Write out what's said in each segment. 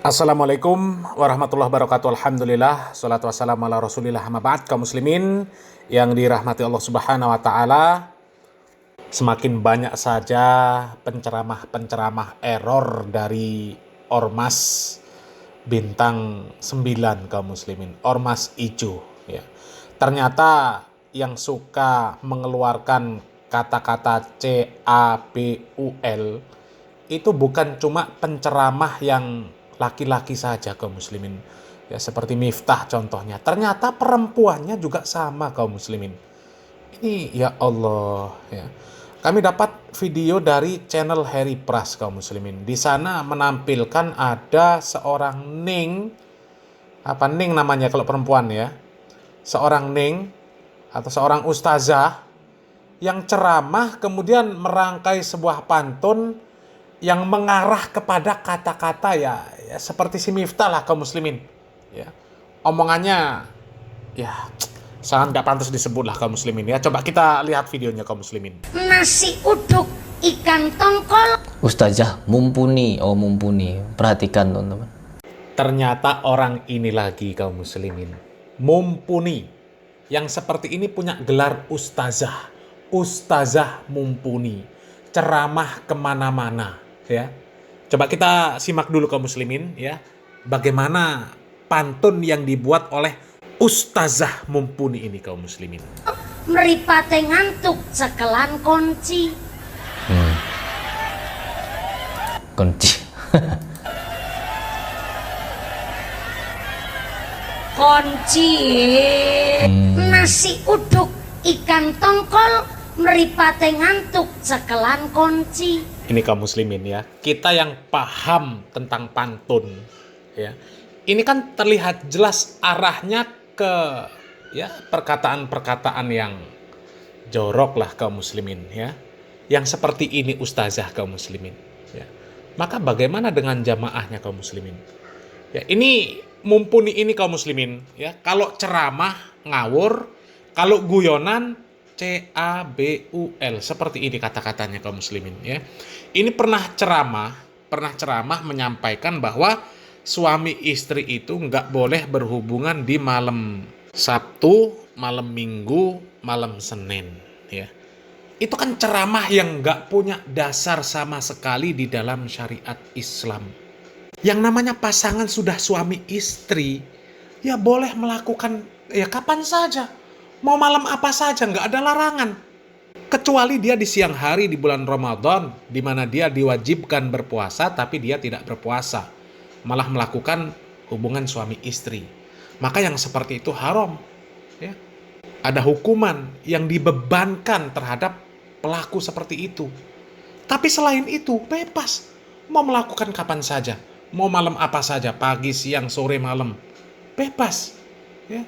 Assalamualaikum warahmatullahi wabarakatuh. Alhamdulillah, salatu wassalamu ala rasulillah, amma ba'd. Kaum muslimin yang dirahmati Allah subhanahu wa ta'ala, semakin banyak saja penceramah-penceramah error dari Ormas Bintang 9 kaum muslimin, Ormas Ijo ya. Ternyata yang suka mengeluarkan kata-kata CABUL itu bukan cuma penceramah yang laki-laki saja kaum muslimin ya, seperti Miftah contohnya. Ternyata perempuannya juga sama kaum muslimin. Ini ya Allah ya. Kami dapat video dari channel Harry Pras kaum muslimin. Di sana menampilkan ada seorang Ning, apa Ning namanya kalau perempuan ya. Seorang Ning atau seorang ustazah yang ceramah kemudian merangkai sebuah pantun yang mengarah kepada kata-kata ya seperti si Miftah lah kaum muslimin ya. Omongannya ya sangat nggak pantas disebut lah kaum muslimin ya. Coba kita lihat videonya kaum muslimin. Nasi uduk ikan tongkol. Ustazah mumpuni, perhatikan teman-teman. Ternyata orang ini lagi kaum muslimin, mumpuni, yang seperti ini punya gelar ustazah. Ustazah mumpuni, ceramah kemana-mana ya. Coba kita simak dulu kaum muslimin ya, bagaimana pantun yang dibuat oleh ustazah mumpuni ini kaum muslimin. Meripate ngantuk cekelan kunci. Kunci. Kunci. Nasi uduk ikan tongkol. Meripate ngantuk cekelan kunci. Ini kaum muslimin ya, kita yang paham tentang pantun ya, ini kan terlihat jelas arahnya ke ya perkataan-perkataan yang jorok lah kaum muslimin ya, yang seperti ini ustazah kaum muslimin ya. Maka bagaimana dengan jamaahnya kaum muslimin ya? Ini mumpuni ini kaum muslimin ya, kalau ceramah ngawur, kalau guyonan CABUL, seperti ini kata-katanya kaum muslimin ya. Ini pernah ceramah menyampaikan bahwa suami istri itu nggak boleh berhubungan di malam Sabtu, malam Minggu, malam Senin ya. Itu kan ceramah yang nggak punya dasar sama sekali di dalam syariat Islam. Yang namanya pasangan sudah suami istri ya boleh melakukan ya kapan saja, mau malam apa saja, nggak ada larangan. Kecuali dia di siang hari di bulan Ramadan, di mana dia diwajibkan berpuasa tapi dia tidak berpuasa, malah melakukan hubungan suami istri. Maka yang seperti itu haram ya. Ada hukuman yang dibebankan terhadap pelaku seperti itu. Tapi selain itu bebas, mau melakukan kapan saja, mau malam apa saja, pagi, siang, sore, malam, bebas ya.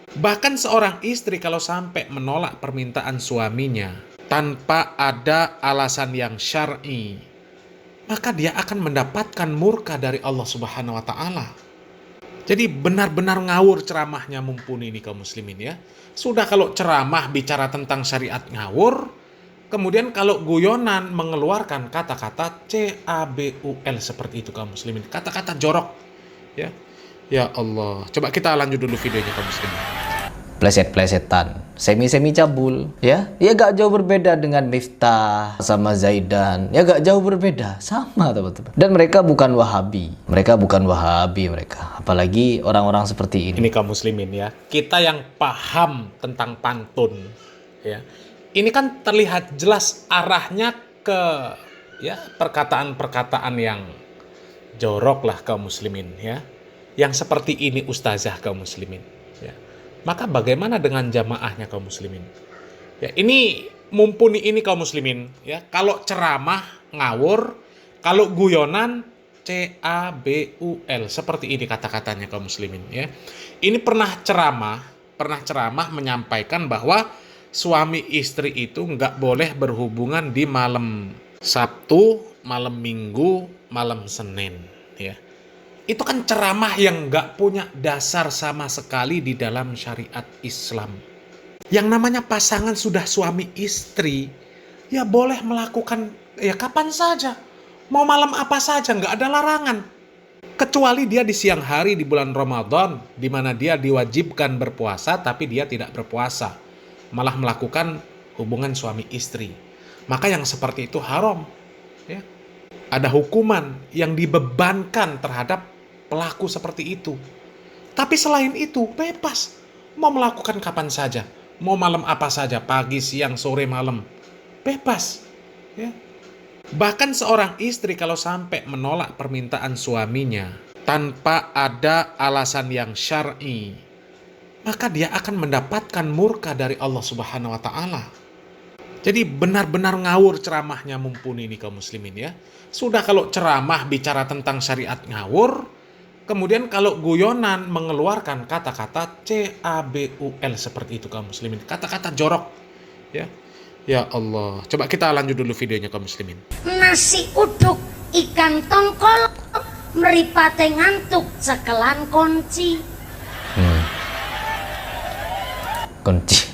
Bahkan seorang istri kalau sampai menolak permintaan suaminya tanpa ada alasan yang syar'i, maka dia akan mendapatkan murka dari Allah Subhanahu wa taala. Jadi benar-benar ngawur ceramahnya mumpuni ini kaum muslimin ya. Sudah kalau ceramah bicara tentang syariat ngawur, kemudian kalau guyonan mengeluarkan kata-kata CABUL seperti itu kaum muslimin, kata-kata jorok ya. Ya Allah, coba kita lanjut dulu videonya kaum muslimin. Pleset-plesetan, semi-semi cabul ya. Ya gak jauh berbeda dengan Miftah sama Zaidan. Ya gak jauh berbeda, sama teman-teman. Dan mereka bukan Wahabi. Mereka. Apalagi orang-orang seperti ini. Ini kaum muslimin ya, kita yang paham tentang pantun ya. Ini kan terlihat jelas arahnya ke ya perkataan-perkataan yang jorok lah kaum muslimin ya. Yang seperti ini ustazah kaum muslimin ya. Maka bagaimana dengan jamaahnya kaum muslimin ya? Ini mumpuni ini kaum muslimin ya, kalau ceramah ngawur, kalau guyonan CABUL, seperti ini kata-katanya kaum muslimin ya. Ini pernah ceramah menyampaikan bahwa suami istri itu nggak boleh berhubungan di malam Sabtu, malam Minggu, malam Senin ya. Itu kan ceramah yang nggak punya dasar sama sekali di dalam syariat Islam. Yang namanya pasangan sudah suami istri ya boleh melakukan ya kapan saja, mau malam apa saja, nggak ada larangan. Kecuali dia di siang hari di bulan Ramadan, di mana dia diwajibkan berpuasa tapi dia tidak berpuasa, malah melakukan hubungan suami istri. Maka yang seperti itu haram. Ya. Ada hukuman yang dibebankan terhadap pelaku seperti itu. Tapi selain itu, bebas. Mau melakukan kapan saja. Mau malam apa saja, pagi, siang, sore, malam. Bebas. Ya. Bahkan seorang istri kalau sampai menolak permintaan suaminya tanpa ada alasan yang syar'i, maka dia akan mendapatkan murka dari Allah Subhanahu wa taala. Jadi benar-benar ngawur ceramahnya mumpuni ini kaum muslimin ya. Sudah kalau ceramah bicara tentang syariat ngawur, kemudian kalau guyonan mengeluarkan kata-kata cabul seperti itu kaum muslimin, kata-kata jorok ya. Ya Allah, coba kita lanjut dulu videonya kaum muslimin. Nasi uduk ikan tongkol mripate ngantuk cekelan kunci. Kunci.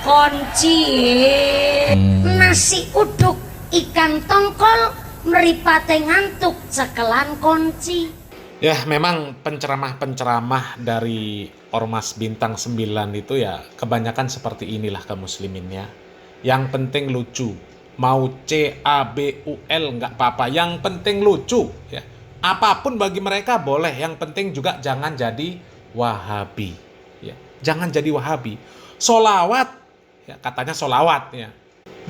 Kunci. Nasi uduk ikan tongkol mripate ngantuk cekelan kunci. Ya, memang penceramah-penceramah dari Ormas Bintang 9 itu ya kebanyakan seperti inilah kaum muslimin ya. Yang penting lucu. Mau cabul nggak apa-apa, yang penting lucu ya. Apapun bagi mereka boleh, yang penting juga jangan jadi Wahabi ya. Jangan jadi Wahabi. Solawat ya, katanya solawat ya.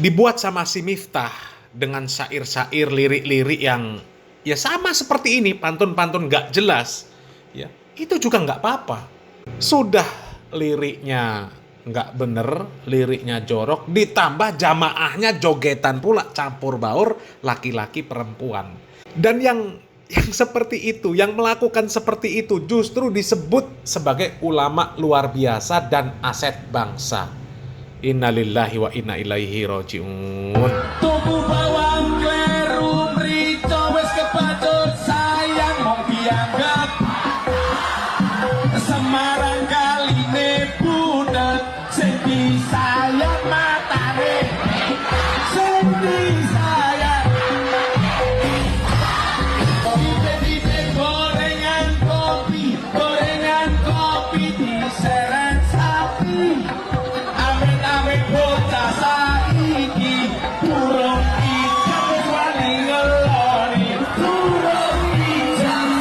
Dibuat sama si Miftah dengan syair-syair, lirik-lirik yang ya sama seperti ini, pantun-pantun nggak jelas ya. Itu juga nggak apa-apa. Sudah liriknya nggak bener, liriknya jorok, ditambah jamaahnya jogetan pula, campur baur laki-laki perempuan. Dan yang seperti itu, yang melakukan seperti itu justru disebut sebagai ulama luar biasa dan aset bangsa. Innalillahi wa inna ilaihi raji'un. Tubuh bawang kleru mrico wis kepacut sayang mong dianggap Semarang kaline budak sing disayang matane sing disayang tipe-tipe gorengan kopi diseret sapi amit-amit bocah saiki burung ijab wis wani ngeloni burung ijab.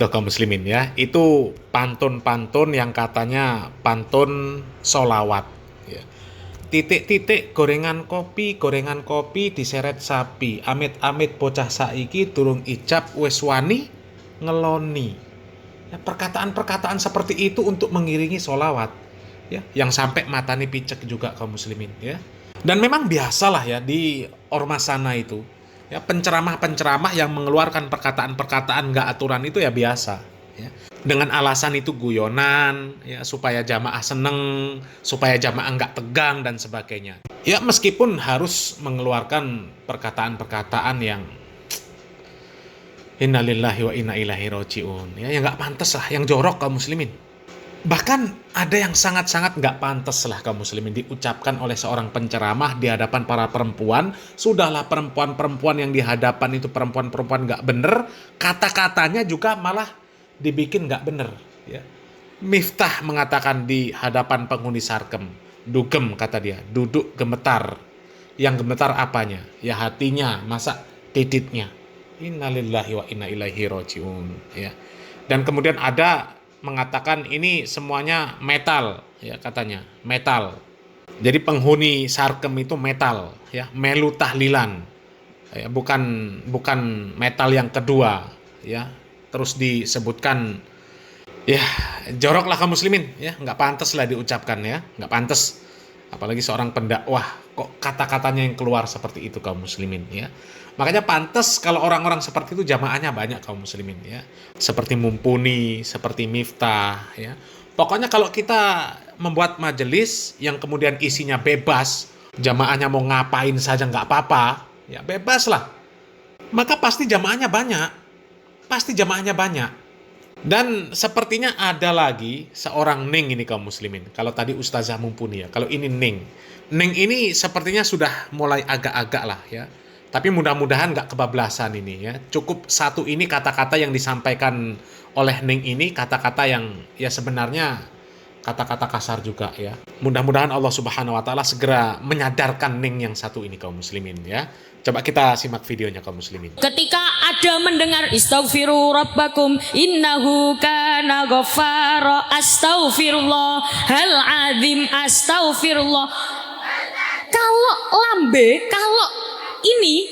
Tuh kaum muslimin ya, itu pantun-pantun yang katanya pantun solawat ya. Titik-titik gorengan kopi diseret sapi, amit-amit bocah saiki durung ijab wis wani ngeloni ya, perkataan-perkataan seperti itu untuk mengiringi solawat ya, yang sampai matani picek juga kaum muslimin ya. Dan memang biasalah ya di ormas sana itu ya, penceramah-penceramah yang mengeluarkan perkataan-perkataan nggak aturan itu ya biasa ya. Dengan alasan itu guyonan ya, supaya jamaah seneng, supaya jamaah nggak tegang dan sebagainya ya. Meskipun harus mengeluarkan perkataan-perkataan yang innalillahi wa inna ilaihi raji'un ya, yang nggak pantas lah, yang jorok kaum muslimin. Bahkan ada yang sangat-sangat nggak pantas lah kaum muslimin diucapkan oleh seorang penceramah di hadapan para perempuan. Sudahlah perempuan-perempuan yang di hadapan itu perempuan-perempuan nggak bener, kata-katanya juga malah dibikin nggak bener ya. Miftah mengatakan di hadapan penghuni sarkem, dugem kata dia, duduk gemetar. Yang gemetar apanya? Ya hatinya, masa titiknya. Innalillahi wa inna ilaihi raji'un ya. Dan kemudian ada mengatakan ini semuanya metal ya, katanya metal. Jadi penghuni sarkem itu metal ya, melu tahlilan ya, bukan metal yang kedua ya. Terus disebutkan ya jorok lah kaum muslimin ya, nggak pantas lah diucapkan ya, nggak pantas. Apalagi seorang pendakwah kok kata-katanya yang keluar seperti itu kaum muslimin ya. Makanya pantas kalau orang-orang seperti itu jamaahnya banyak kaum muslimin ya. Seperti Mumpuni, seperti Miftah ya. Pokoknya kalau kita membuat majelis yang kemudian isinya bebas, jamaahnya mau ngapain saja nggak apa-apa ya bebas lah. Maka pasti jamaahnya banyak. Pasti jamaahnya banyak. Dan sepertinya ada lagi seorang Ning ini kaum muslimin. Kalau tadi Ustazah Mumpuni ya, kalau ini Ning. Ning ini sepertinya sudah mulai agak-agak lah ya. Tapi mudah-mudahan nggak kebablasan ini ya. Cukup satu ini kata-kata yang disampaikan oleh Ning ini, kata-kata yang ya sebenarnya kata-kata kasar juga ya. Mudah-mudahan Allah Subhanahu wa taala segera menyadarkan Ning yang satu ini kaum muslimin ya. Coba kita simak videonya kaum muslimin. Ketika ada mendengar istaghfiru rabbakum innahu kana ghaffara, astaghfirullah hal azim, astaghfirullah. Kalau lambe, kalau ini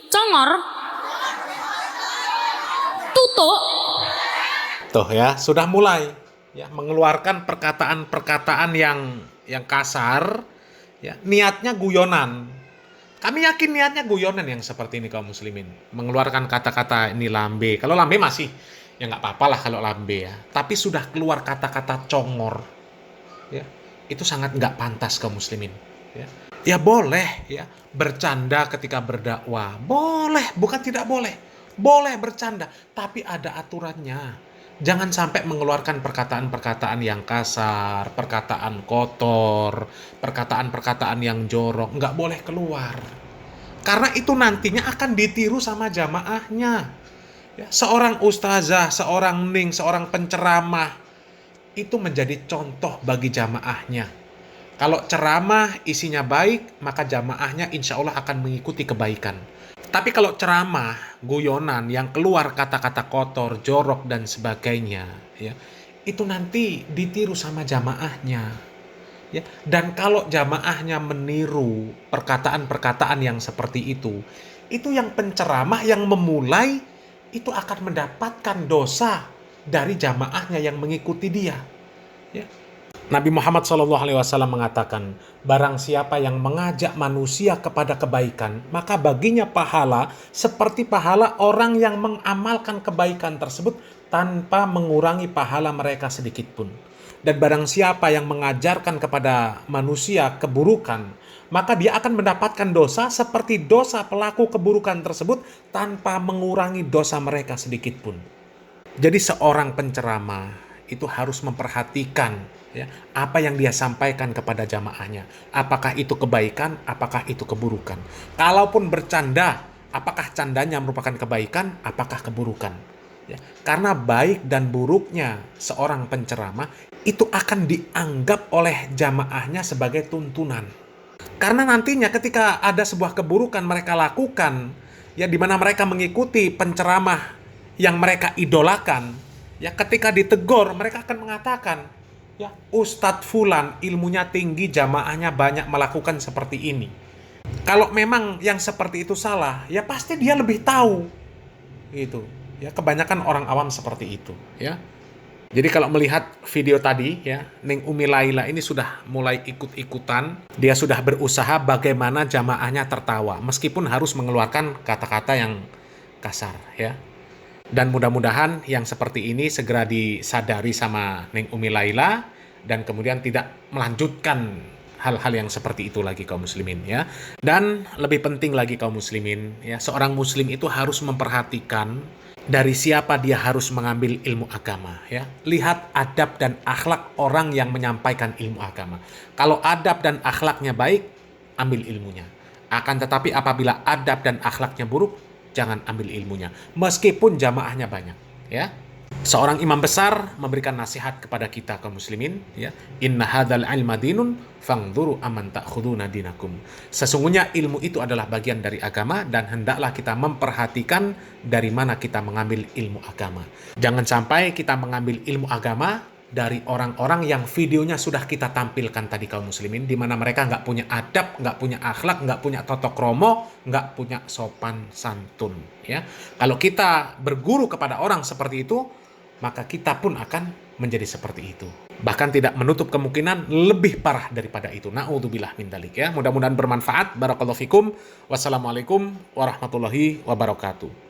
congor, tutuk. Tuh ya, sudah mulai ya mengeluarkan perkataan-perkataan yang kasar ya, niatnya guyonan. Kami yakin niatnya guyonan yang seperti ini kaum muslimin. Mengeluarkan kata-kata ini lambe. Kalau lambe masih ya nggak apa-apa lah kalau lambe ya. Tapi sudah keluar kata-kata congor ya, itu sangat nggak pantas kaum muslimin ya. Ya boleh ya bercanda ketika berdakwah. Boleh, bukan tidak boleh. Boleh bercanda, tapi ada aturannya. Jangan sampai mengeluarkan perkataan-perkataan yang kasar, perkataan kotor, perkataan-perkataan yang jorok. Nggak boleh keluar. Karena itu nantinya akan ditiru sama jamaahnya. Ya, seorang ustazah, seorang ning, seorang penceramah, itu menjadi contoh bagi jamaahnya. Kalau ceramah isinya baik, maka jamaahnya insya Allah akan mengikuti kebaikan. Tapi kalau ceramah, guyonan yang keluar kata-kata kotor, jorok dan sebagainya, ya, itu nanti ditiru sama jamaahnya. Ya, dan kalau jamaahnya meniru perkataan-perkataan yang seperti itu yang penceramah yang memulai itu akan mendapatkan dosa dari jamaahnya yang mengikuti dia. Ya. Nabi Muhammad SAW mengatakan, barang siapa yang mengajak manusia kepada kebaikan, maka baginya pahala seperti pahala orang yang mengamalkan kebaikan tersebut tanpa mengurangi pahala mereka sedikit pun. Dan barang siapa yang mengajarkan kepada manusia keburukan, maka dia akan mendapatkan dosa seperti dosa pelaku keburukan tersebut tanpa mengurangi dosa mereka sedikit pun. Jadi seorang penceramah itu harus memperhatikan ya, apa yang dia sampaikan kepada jamaahnya. Apakah itu kebaikan, apakah itu keburukan. Kalaupun bercanda, apakah candanya merupakan kebaikan, apakah keburukan. Ya, karena baik dan buruknya seorang penceramah itu akan dianggap oleh jamaahnya sebagai tuntunan. Karena nantinya ketika ada sebuah keburukan mereka lakukan, ya di mana mereka mengikuti penceramah yang mereka idolakan, ya ketika ditegur mereka akan mengatakan, ya Ustadz Fulan ilmunya tinggi, jamaahnya banyak melakukan seperti ini. Kalau memang yang seperti itu salah, ya pasti dia lebih tahu. Gitu. Ya kebanyakan orang awam seperti itu, ya. Jadi kalau melihat video tadi ya, Ning Umi Laila ini sudah mulai ikut-ikutan, dia sudah berusaha bagaimana jamaahnya tertawa meskipun harus mengeluarkan kata-kata yang kasar ya. Dan mudah-mudahan yang seperti ini segera disadari sama Ning Umi Laila dan kemudian tidak melanjutkan hal-hal yang seperti itu lagi kaum muslimin ya. Dan lebih penting lagi kaum muslimin ya, seorang muslim itu harus memperhatikan dari siapa dia harus mengambil ilmu agama ya. Lihat adab dan akhlak orang yang menyampaikan ilmu agama. Kalau adab dan akhlaknya baik, ambil ilmunya. Akan tetapi apabila adab dan akhlaknya buruk, jangan ambil ilmunya, meskipun jamaahnya banyak ya. Seorang imam besar memberikan nasihat kepada kita kaum muslimin ya, inna hadzal ilma dinun fangduru aman ta'khuduna dinakum. Sesungguhnya ilmu itu adalah bagian dari agama dan hendaklah kita memperhatikan dari mana kita mengambil ilmu agama. Jangan sampai kita mengambil ilmu agama dari orang-orang yang videonya sudah kita tampilkan tadi kaum muslimin, di mana mereka nggak punya adab, nggak punya akhlak, nggak punya tata krama, nggak punya sopan santun ya. Kalau kita berguru kepada orang seperti itu, maka kita pun akan menjadi seperti itu. Bahkan tidak menutup kemungkinan lebih parah daripada itu. Na'udzubillah min dzalik ya. Mudah-mudahan bermanfaat. Barakallahu fikum. Wassalamualaikum warahmatullahi wabarakatuh.